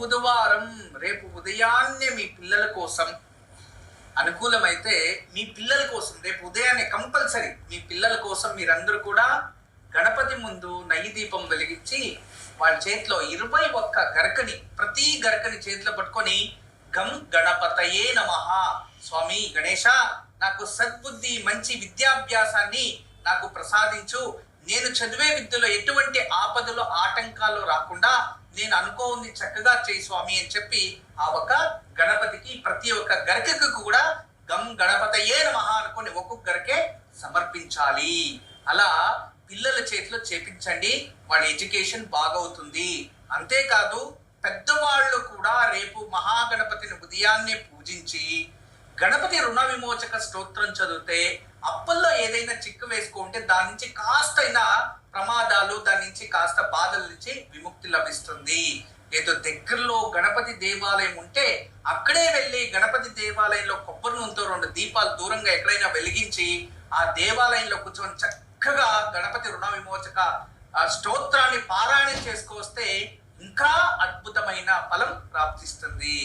బుధవారం రేపు ఉదయాన్నే మీ పిల్లల కోసం అనుకూలమైతే మీ పిల్లల కోసం రేపు ఉదయాన్నే కంపల్సరీ మీ పిల్లల కోసం మీరందరూ కూడా గణపతి ముందు నెయ్యి దీపం వెలిగించి వాళ్ళ చేతిలో 21 గరకని ప్రతి గరకని చేతిలో పట్టుకొని గం గణపతయే నమః. స్వామి గణేశ, నాకు సద్బుద్ధి మంచి విద్యాభ్యాసాన్ని నాకు ప్రసాదించు. నేను చదివే విద్యలో ఎటువంటి ఆపదలు ఆటంకాలు రాకుండా నేను అనుకోంది చక్కగా చేయి స్వామి అని చెప్పి ఆ ఒక గణపతికి ప్రతి ఒక్క గరికకు కూడా గం గణపతయే నమః అనుకొని ఒక్కొక్క గరికే సమర్పించాలి. అలా పిల్లల చేతిలో చేపించండి, వాళ్ళ ఎడ్యుకేషన్ బాగవుతుంది. అంతేకాదు పెద్దవాళ్ళు కూడా రేపు మహాగణపతిని ఉదయాన్నే పూజించి గణపతి రుణ విమోచక స్తోత్రం చదివితే అప్పల్లో ఏదైనా చిక్కు వేసుకుంటే దాని నుంచి కాస్తైనా ప్రమాదాలు, దాని నుంచి కాస్త బాధల నుంచి విముక్తి లభిస్తుంది. ఏదో దగ్గరలో గణపతి దేవాలయం ఉంటే అక్కడే వెళ్ళి గణపతి దేవాలయంలో కొబ్బరి నూనెతో 2 దీపాలు దూరంగా ఎక్కడైనా వెలిగించి ఆ దేవాలయంలో కూర్చొని చక్కగా గణపతి రుణ విమోచక స్తోత్రాన్ని పారాయణం చేసుకొస్తే ఇంకా అద్భుతమైన ఫలం ప్రాప్తిస్తుంది.